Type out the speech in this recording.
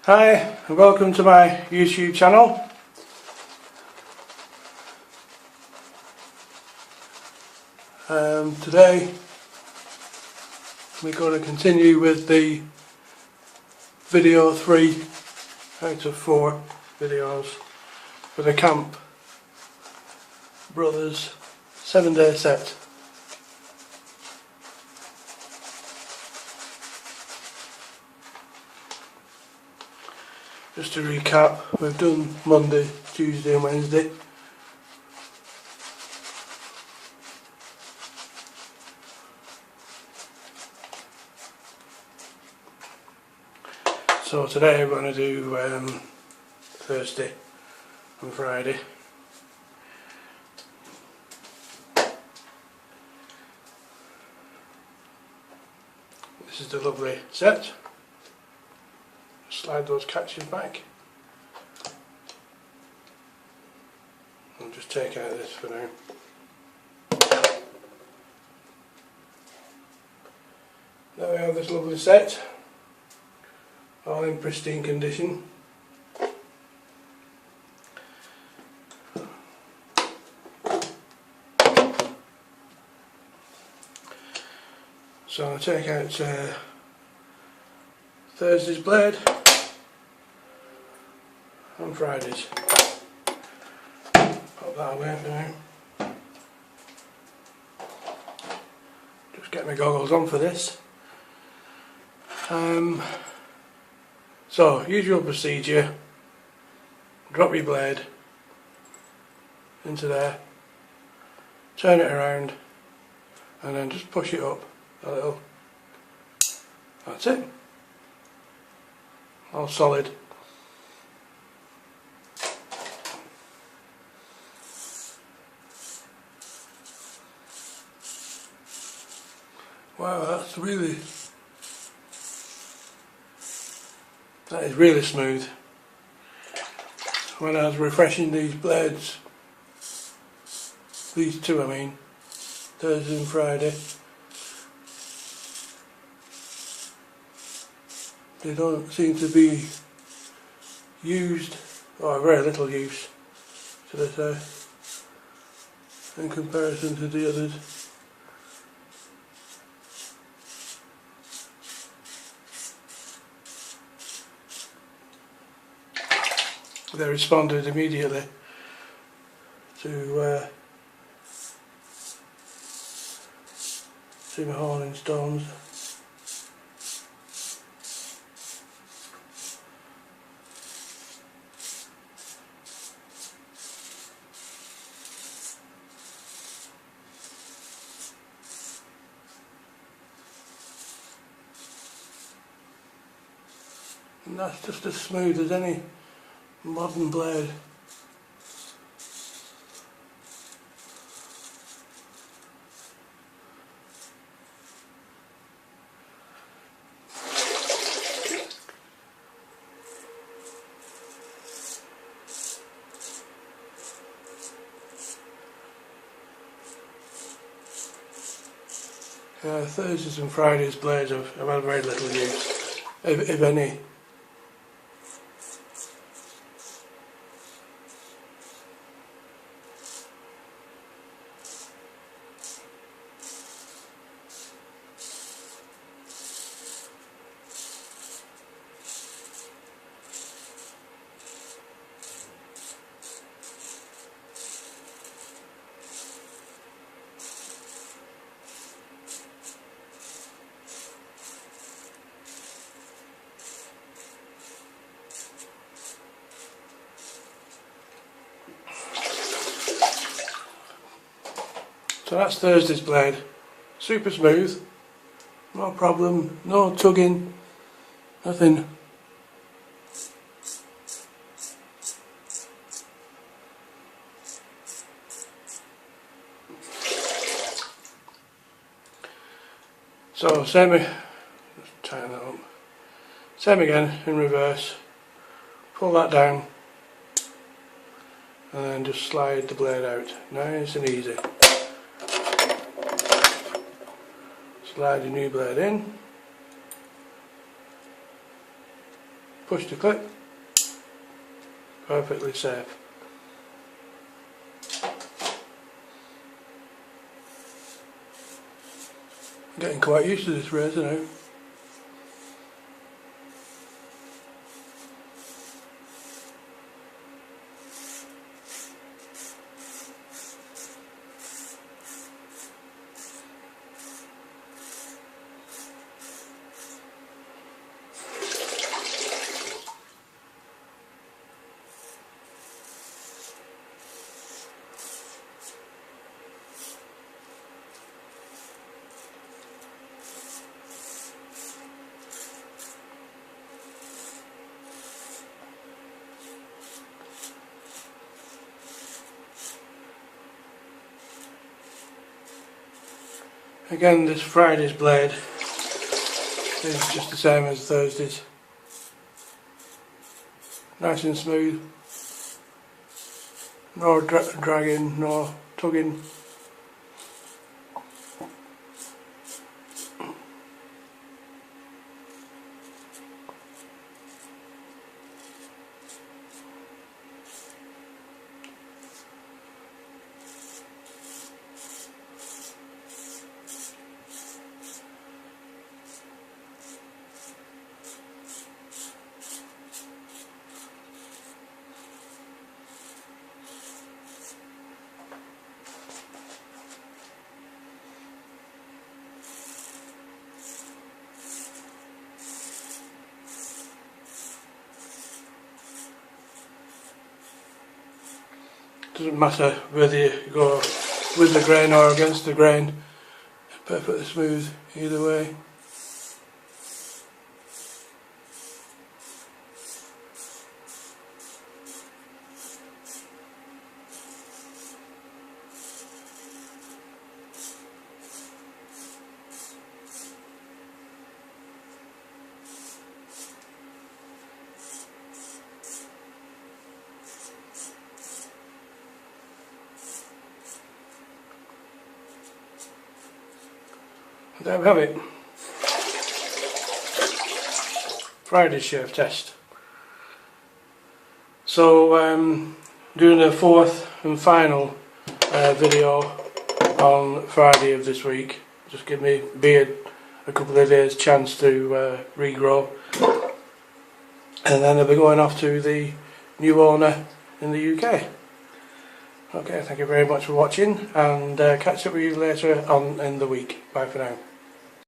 Hi and welcome to my YouTube channel. Today we're going to continue with the video 3 out of 4 videos for the Kampfe Bros 7-day set. Just to recap, we've done Monday, Tuesday and Wednesday. So today we're going to do Thursday and Friday. This is the lovely set. Slide those catches back. I'll just take out this for now. There we have this lovely set, all in pristine condition. So I'll take out Thursday's blade and Friday's. Put that away for now. Just get my goggles on for this. So, usual procedure, drop your blade into there, turn it around and then just push it up a little. That's it. All solid. Wow, that is really smooth. When I was refreshing these blades, these two I mean, Thursday and Friday, they don't seem to be used, or very little use, should I say, in comparison to the others. They responded immediately to my hauling stones. And that's just as smooth as any modern blade. Thursdays and Fridays blades have had very little use, if any. So that's Thursday's blade. Super smooth, no problem, no tugging, nothing. So same, just tighten that up. Same again in reverse. Pull that down and then just slide the blade out. Nice and easy. Slide your new blade in. push the clip, perfectly safe. I'm getting quite used to this razor now. Again, this Friday's blade is just the same as Thursday's. Nice and smooth. No dragging, no tugging. Doesn't matter whether you go with the grain or against the grain, perfectly smooth either way. There we have it. Friday's shave test. So doing the fourth and final video on Friday of this week. Just give me beard a couple of days chance to regrow, and then I'll be going off to the new owner in the UK. Okay, thank you very much for watching, and catch up with you later on in the week. Bye for now.